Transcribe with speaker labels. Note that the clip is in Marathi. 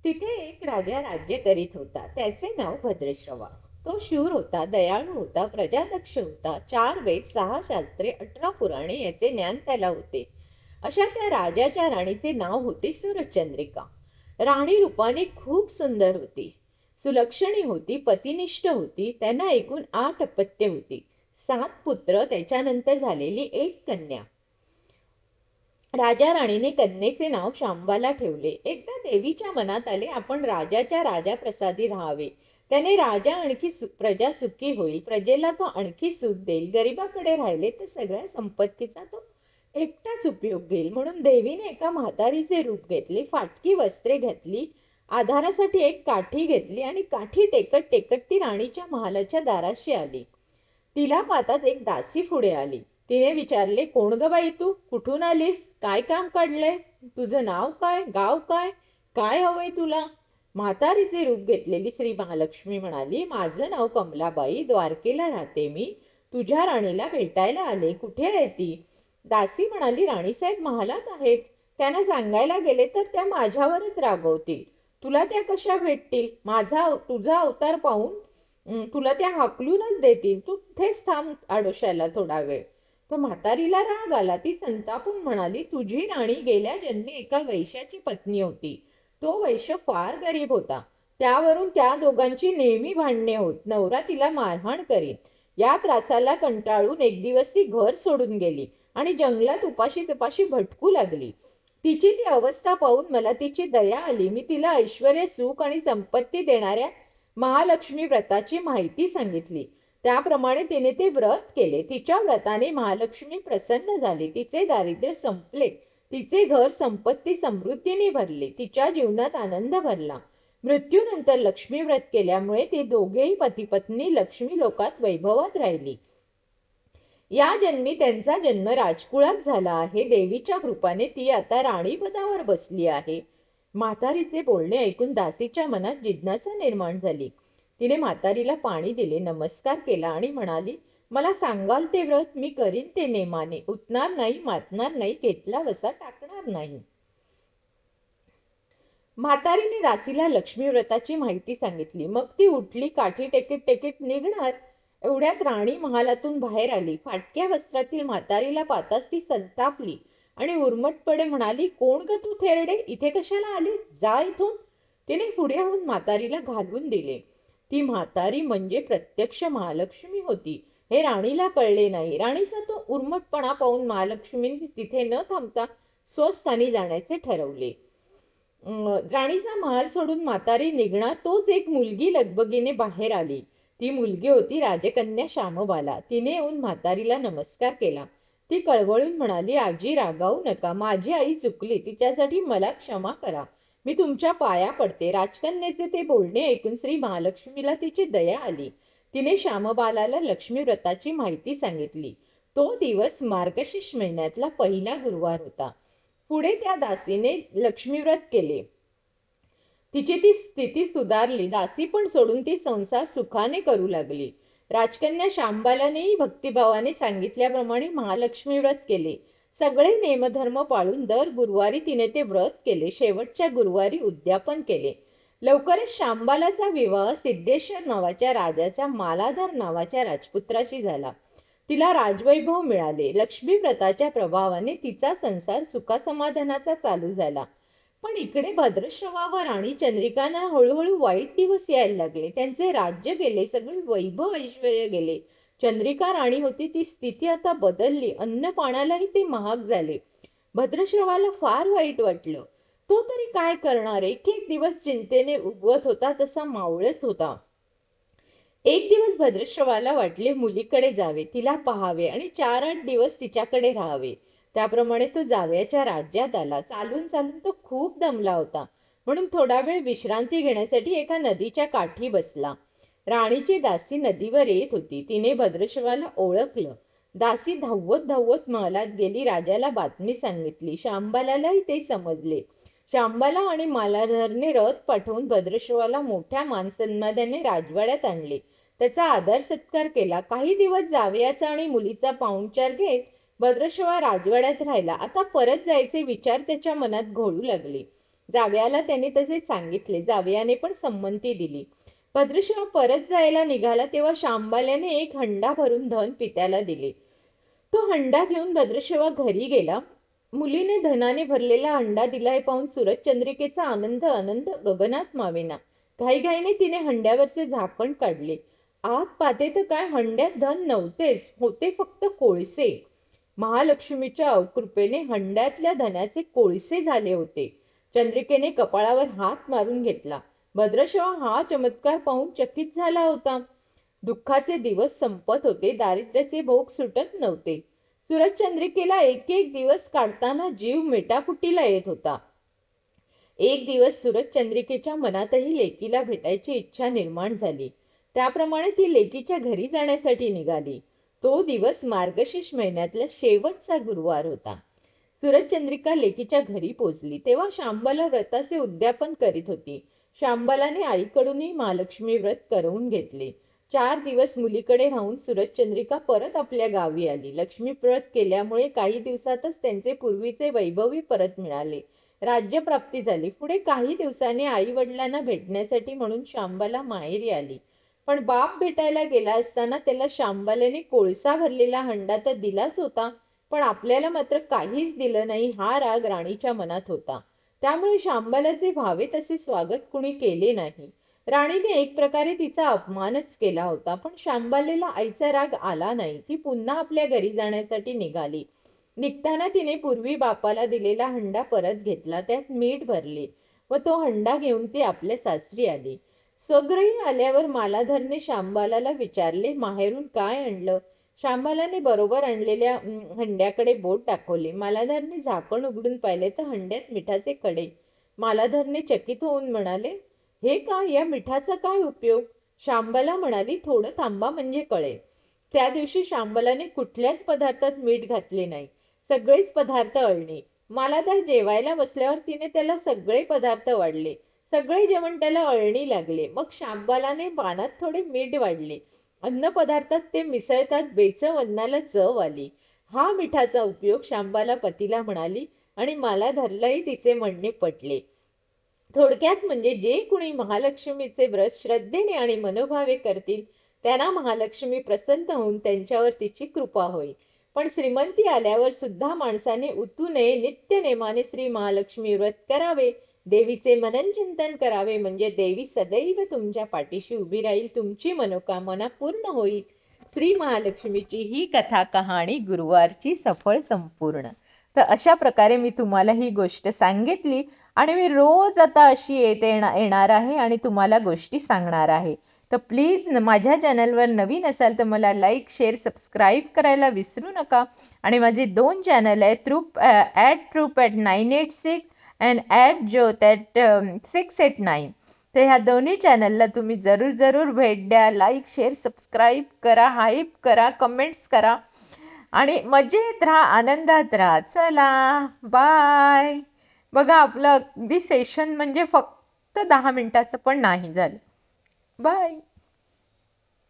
Speaker 1: तिथे एक राजा राज्य करीत होता. त्याचे नाव भद्रश्रवा. तो शूर होता, दयाळू होता, प्रजादक्ष होता. 4 वेद, 6 शास्त्रे, 18 पुराणे याचे ज्ञान त्याला होते. अशा त्या राजाच्या राणीचे नाव होते सूरजचंद्रिका. राणी रूपाने खूप सुंदर होती, सुलक्षणी होती, पतिनिष्ठ होती. त्यांना एकूण 8 अपत्ये होती, 7 पुत्र, त्याच्यानंतर झालेली एक कन्या. राजा राणीने कन्येचे नाव शांबाला ठेवले. एकदा देवीच्या मनात आले, आपण राजाच्या राजाप्रसादी राहावे. त्याने राजा आणखी प्रजा सुखी होईल, प्रजेला तो आणखी सुख देईल. गरिबाकडे राहिले तर सगळ्या संपत्तीचा तो एकटाच उपयोग घेईल. म्हणून देवीने एका म्हातारीचे रूप घेतले, फाटकी वस्त्रे घातली, आधारासाठी एक काठी घेतली आणि काठी टेकत टेकत ती राणीच्या महालाच्या दाराशी आली. तिला पाहताच एक दासी पुढे आली. तिने विचारले, कोण ग बाई तू? कुठून आलीस? काय काम काढलंयस? तुझं नाव काय? गाव काय? काय हवंय तुला? म्हातारीचे रूप घेतलेली श्री महालक्ष्मी म्हणाली, माझं नाव कमलाबाई, द्वारकेला राहते मी. तुझ्या राणीला भेटायला आले. कुठे आहे ती? दासी म्हणाली, राणीसाहेब महालात आहेत. त्यांना सांगायला गेले तर त्या माझ्यावरच रागवतील. तुला त्या कशा भेटतील? तुझा अवतार पाहून तुला त्या हाकलूनच देतील. तू तिथेच थांब आडोशाला थोडा वेळ. तो म्हातारीला राग आला. ती संतापून म्हणाली, तुझी राणी गेल्या जन्मी एका वैश्याची पत्नी होती. तो वैश्य फार गरीब होता. त्यावरून त्या दोघांची नेहमी भांडणे होत. नवरा तिला मारहाण करीत. या त्रासाला कंटाळून एक दिवस ती घर सोडून गेली आणि जंगलात उपाशी तपाशी भटकू लागली. तिची ती अवस्था पाहून मला तिची दया आली. मी तिला ऐश्वर्य, सुख आणि संपत्ती देणाऱ्या महालक्ष्मी व्रताची माहिती सांगितली. त्याप्रमाणे तिने ते व्रत केले. तिच्या व्रताने महालक्ष्मी प्रसन्न झाली. तिचे दारिद्र्य संपले. तिचे घर संपत्ती समृद्धीने भरले. तिच्या जीवनात आनंद भरला. मृत्यूनंतर लक्ष्मी व्रत केल्यामुळे ते दोघेही पती पत्नी लक्ष्मी लोकात वैभवात राहिली. या जन्मी त्यांचा जन्म राजकुळात झाला आहे. देवीच्या कृपाने ती आता राणीपदावर बसली आहे. म्हातारीचे बोलणे ऐकून दासीच्या मनात जिज्ञासा निर्माण झाली. तिने म्हातारीला पाणी दिले, नमस्कार केला आणि म्हणाली, मला सांगाल ते व्रत मी करीन ते नेमाने. उठणार नाही, मातणार नाही, घेतला वसा टाकणार नाही. म्हातारीने दासीला लक्ष्मी व्रताची माहिती सांगितली. मग ती उठली, काठी टेकीत टेकीत निघणार एवढ्यात राणी महालातून बाहेर आली. फाटक्या वस्त्रातील म्हातारीला पाहताच ती संतापली आणि उर्मटपणे म्हणाली, कोण ग तू थेरडे? इथे कशाला आली? जा इथून. तिने पुढे होऊन म्हातारीला घालून दिले. ती म्हातारी म्हणजे प्रत्यक्ष महालक्ष्मी होती हे राणीला कळले नाही. राणीचा तो उर्मटपणा पाहून महालक्ष्मीने तिथे न थांबता स्वस्थानी जाण्याचे ठरवले. राणीचा महाल सोडून म्हातारी निघणार तोच एक मुलगी लगबगीने बाहेर आली. ती मुलगी होती राजकन्या श्यामबाला. तिने येऊन म्हातारीला नमस्कार केला. ती कळवळून म्हणाली, आजी रागावू नका. माझी आई चुकली. तिच्यासाठी मला क्षमा करा. मी तुमच्या पाया पडते. राजकन्याचे ते बोलणे ऐकून श्री महालक्ष्मीला तिची दया आली. तिने श्यामबालाला लक्ष्मी व्रताची माहिती सांगितली. तो दिवस मार्गशीर्ष महिन्यातला पहिला गुरुवार होता. पुढे त्या दासीने लक्ष्मी व्रत केले. तिची ती स्थिती सुधारली. दासी पण सोडून ती संसार सुखाने करू लागली. राजकन्या शांबालानेही भक्तिभावाने सांगितल्याप्रमाणे महालक्ष्मी व्रत केले. सगळे नेमधर्म पाळून दर गुरुवारी तिने ते व्रत केले. शेवटच्या गुरुवारी उद्यापन केले. लवकरच शांबालाचा विवाह सिद्धेश्वर नावाच्या राजाच्या मालाधर नावाच्या राजपुत्राशी झाला. तिला राजवैभव मिळाले. लक्ष्मी व्रताच्या प्रभावाने तिचा संसार सुखासमाधानाचा चालू झाला. पण इकडे भद्रश्रवा व राणी चंद्रिकांना हळूहळू वाईट दिवस यायला लागले. त्यांचे राज्य गेले, सगळे वैभव ऐश्वर्य गेले. चंद्रिका राणी होती ती स्थिती आता बदलली. अन्न पाण्यालाही ते महाग झाले. भद्रश्रवाला फार वाईट वाटलं. तो तरी काय करणार? एक एक दिवस चिंतेने उगवत होता तसा मावळत होता. एक दिवस भद्रश्रवाला वाटले मुलीकडे जावे, तिला पाहावे आणि 4-8 दिवस तिच्याकडे राहावे. त्याप्रमाणे तो जावयाच्या राज्यात आला. चालून चालून तो खूप दमला होता. म्हणून थोडा वेळ विश्रांती घेण्यासाठी एका नदीच्या काठी बसला. राणीची दासी नदीवर येत होती. तिने भद्रश्रवाला ओळखलं. दासी धावत धावत महालात गेली. राजाला बातमी सांगितली. शांबालालाही ते समजले. शांबाला आणि मालाधरने रथ पाठवून भद्रश्रवाला मोठ्या मानसन्मानाने राजवाड्यात आणले. त्याचा आदर सत्कार केला. काही दिवस जावयाचा आणि मुलीचा पाहुणचार घेत भद्रश्रवा राजवाड्यात राहिला. आता परत जायचे विचार त्याच्या मनात घोळू लागले. जावयाला त्याने तसे सांगितले. जावयाने पण संमती दिली. भद्रशिव परत जायला निघाला तेव्हा शांबाल्याने एक हंडा भरून धन पित्याला दिले. तो हंडा घेऊन भद्रशिवा घरी गेला. मुलीने धनाने भरलेला हंडा दिला हे पाहून सूरजचंद्रिकेचा आनंद अनंत गगनात मावेना. घाईघाईने तिने हंड्यावरचे झाकण काढले. आत पाहते तर काय, हंड्यात धन नव्हतेच, होते फक्त कोळसे. महालक्ष्मीच्या अवकृपेने हंड्यातल्या धनाचे कोळसे झाले होते. चंद्रिकेने कपाळावर हात मारून घेतला. भद्रशिवा हा चमत्कार पाहून चकित झाला होता. दुःखाचे दिवस संपत होते, दारिद्र्याचे भोग सुटत नव्हते. सूरजचंद्रिकेला एक एक दिवस काढताना जीव मेटाकुटीला येत होता. एक दिवस सूरजचंद्रिकेच्या मनातही लेकीला भेटायची इच्छा निर्माण झाली. त्याप्रमाणे ती लेकीच्या घरी जाण्यासाठी निघाली. तो दिवस मार्गशीर्ष महिन्यातला शेवटचा गुरुवार होता. सूरजचंद्रिका लेकीच्या घरी पोचली तेव्हा शांबाला व्रताचे उद्यापन करीत होती. शांबालाने आईकडूनही महालक्ष्मी व्रत करवून घेतले. 4 दिवस मुलीकडे राहून सूरजचंद्रिका परत आपल्या गावी आली. लक्ष्मी व्रत केल्यामुळे काही दिवसातच त्यांचे पूर्वीचे वैभवही परत मिळाले. राज्यप्राप्ती झाली. पुढे काही दिवसांनी आई वडिलांना भेटण्यासाठी म्हणून शांबाला माहेरी आली. पण बाप भेटायला गेला असताना त्याला शांबाल्याने कोळसा भरलेला हंडा तर दिलाच होता, पण आपल्याला मात्र काहीच दिलं नाही हा राग राणीच्या मनात होता. त्यामुळे शांबालाचे व्हावे तसे स्वागत कुणी केले नाही. राणीने एक प्रकारे तिचा अपमानच केला होता. पण शांबालेला आईचा राग आला नाही. ती पुन्हा आपल्या घरी जाण्यासाठी निघाली. निघताना तिने पूर्वी बापाला दिलेला हंडा परत घेतला, त्यात मीठ भरले व तो हंडा घेऊन ती आपल्या सासरी आली. स्वगृही आल्यावर मालाधरने शांबालाला विचारले, माहेरून काय आणलं? शांबालाने बरोबर आणलेल्या हंड्याकडे बोट दाखवले. मालाधरने झाकण उघडून पाहिले तर हंड्यात मिठाचे कडे. मालाधरने चकित होऊन म्हणाले, हे का, या मिठाचा काय उपयोग? शांबाला म्हणाली, थोडं थांबा म्हणजे कळेल. त्या दिवशी शांबालाने कुठल्याच पदार्थात मीठ घातले नाही. सगळेच पदार्थ अळणी. मालाधार जेवायला बसल्यावर तिने त्याला सगळे पदार्थ वाढले. सगळे जेवण त्याला अळणी लागले. मग शांबालाने पानात थोडे मीठ वाढले. अन्न पदार्थात ते मिसळतात बेचव अन्नाला चव आली. हा मिठाचा उपयोग शांबाला पतीला म्हणाली आणि मालाधारलाही तिचे म्हणणे पटले. थोडक्यात म्हणजे जे कुणी महालक्ष्मीचे व्रत श्रद्धेने आणि मनोभावे करतील त्यांना महालक्ष्मी प्रसन्न होऊन त्यांच्यावर तिची कृपा होईल. पण श्रीमंती आल्यावर सुद्धा माणसाने उतू नये. नित्य नेमाने श्री महालक्ष्मी व्रत करावे, देवीचे मनन चिंतन करावे, म्हणजे देवी सदैव तुमच्या पाठीशी उभी राहील, तुमची मनोकामना पूर्ण होईल. श्री महालक्ष्मीची ही कथा कहाणी गुरुवारची सफळ संपूर्ण. तर अशा प्रकारे मी तुम्हाला ही गोष्ट सांगितली आणि मी रोज आता अशी येणार आहे आणि तुम्हाला गोष्टी सांगणार आहे. तर प्लीज माझ्या चॅनलवर नवीन असाल तर मला लाईक, शेअर, सबस्क्राईब करायला विसरू नका. आणि माझे 2 चॅनल आहे, trup@986 अँड @jyot@689. तर ह्या दोन्ही चॅनलला तुम्ही जरूर भेट द्या. लाईक, शेअर, सबस्क्राईब करा, हाईप करा, कमेंट्स करा आणि मजेत राहा, आनंदात राहा. चला बाय. बघा आपलं अगदी सेशन म्हणजे फक्त 10 मिनिटाचं पण नाही झालं. बाय.